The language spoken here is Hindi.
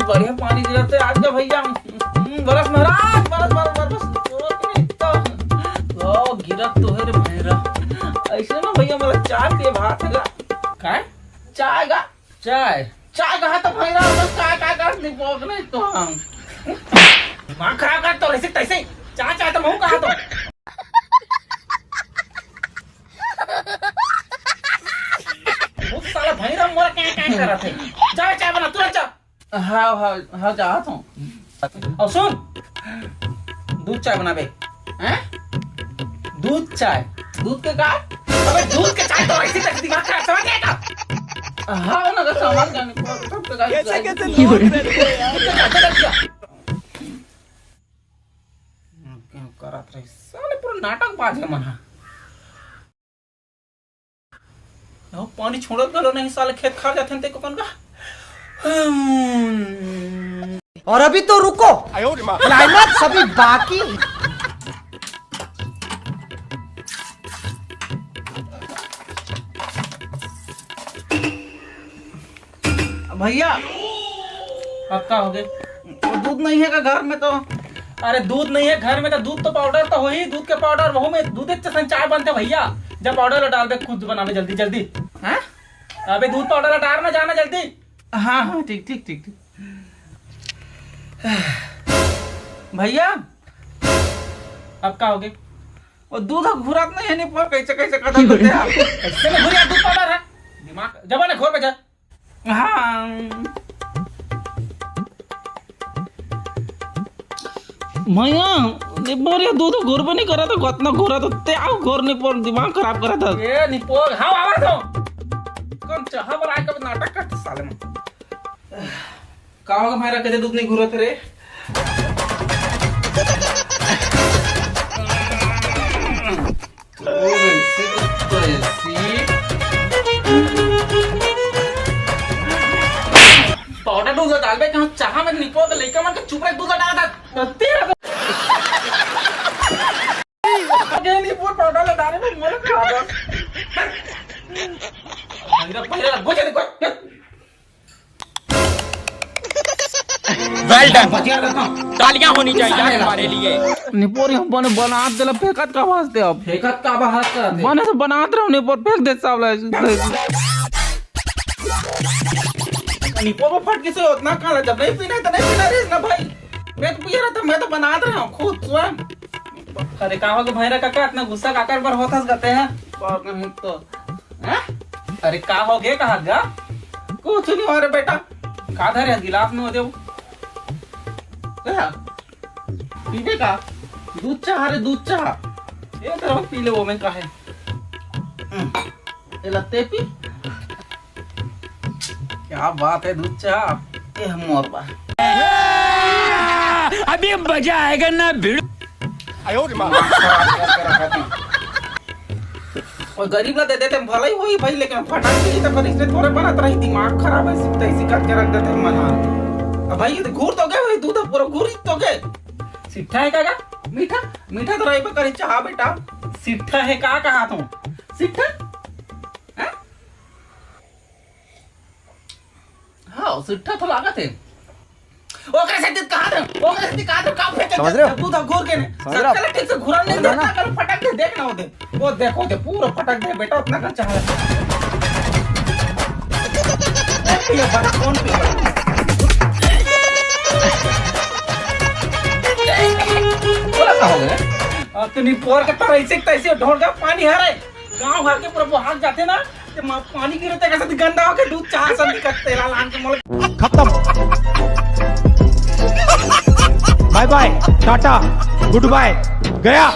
बढ़िया पानी गिरते आज का भैया। बरस महाराज बरस बरस बरस ओ गिरत तो है रे भैरा। ऐसे ना भैया मला चाय पिए भात है काय चाय गा चाय चाय कहा तो भैया बस चाय काय कर नहीं पोक नहीं तो हम मां खा कर तो ऐसे तैसे चाय चाय तो मुंह कहा तो वो साला भैरा मोर क्या क्या कर रहे थे। चाय चाय बना तुरंत जा। हाँ चाहता हूँ। और सुन दूध चाय बना बे हैं दूध चाय दूध के का अबे दूध के चाय तो ऐसी तक दिमाग खराब समझ गया का। हाँ ना का सामान का कैसे कैसे लोग रहते हैं यार। क्या करत रही साले पूरा नाटक बाज है मना। पानी छोड़त गलो नहीं साले खेत खा जाते ते को कौन का। और अभी तो रुको क्लाइमैक्स अभी बाकी। भैया अब क्या हो गए दूध नहीं है का घर में तो। अरे दूध नहीं है घर में तो दूध तो पाउडर तो हो ही दूध के पाउडर वह में दूध चाय बनते भैया। जब पाउडर डाल दे खुद बनाने जल्दी जल्दी हैं। अबे दूध पाउडर डाल ना जाना जल्दी। हाँ हाँ ठीक ठीक ठीक ठीक भैया अब क्या हो गए वो दूध घुरात नहीं है नहीं पर कैसे कैसे कदम करते हैं आप कैसे में घुरिया दूध पाउडर है दिमाग जब ने घोर पे जा। हाँ भैया बढ़िया दूध घोर पे नहीं करा था गतना घोरा तो ते आओ घोर नहीं पर दिमाग खराब करा था ये नहीं पोग हाँ आवाज हो कौन चाह पर आके नाटक करते साले में का होगा मेरा कदे दूध नहीं घुरत रे। पाउडर दूध डाल बे कहां चाह में निको तो लइका मन के चुप रह दूध डाला था तेरा ये नहीं पूरा पाउडर डाले में मोर खा दो मेरा पहले लगो जे देखो वेल डन तालियां होनी चाहिए हमारे लिए। निपोरी हम बने बना देला फेकत का वास्ते अब फेकत का बात कर बने तो बनात रहो निपोर फेंक दे सब निपोर फट के से उतना काला जब नहीं पीना तो नहीं पीना रे ना भाई। मैं तो पी रहा था मैं तो बनात रहा हूं खुद स्वयं। अरे कहां के भैरा काका इतना गुस्सा काकर पर होता कहते हैं और नहीं तो हैं। अरे का हो गए कहा गा कुछ नहीं हो रे बेटा का धरे गिलास में हो दे पीने का दूध चाह रे दूध चाह ये तरह पी ले वो में का है ये लत्ते पी क्या बात है दूध चाह ये हम और बा अभी मजा आएगा ना भिड़। और गरीब ला दे देते भलाई होई भाई लेकिन फटाक के तो पर इसने थोड़े बनत रही दिमाग खराब है सिर्फ ऐसी करके रख देते हैं मना। अब भाई ये घूर तो गए भाई दूध पूरा घूर तो गए सिट्ठा है काका मीठा मीठा तो रही पे करी चाह बेटा सिट्ठा है का कहा तुम सिट्ठा हैं। हाँ सिट्ठा तो लागत है ओकरे से दूध कहां दे ओकरे से कहां दे का फेंक समझ रहे हो दूध घूर के ने सरकल ठीक से घुरा नहीं देता कल फटक के देखना होते वो देखो दे पूरा फटक दे बेटा उतना कर चाह ये बड़ा कौन पी बोला का हो गया अब तो निपोर के तरह ऐसे तैसे ढोल का पानी हरे गांव भर के पूरा बहाग जाते ना तो पानी गिरते कैसे गंदा होके दूध चाह सब निकल तेला लान के मोल खत्म। Bye bye tata goodbye गया।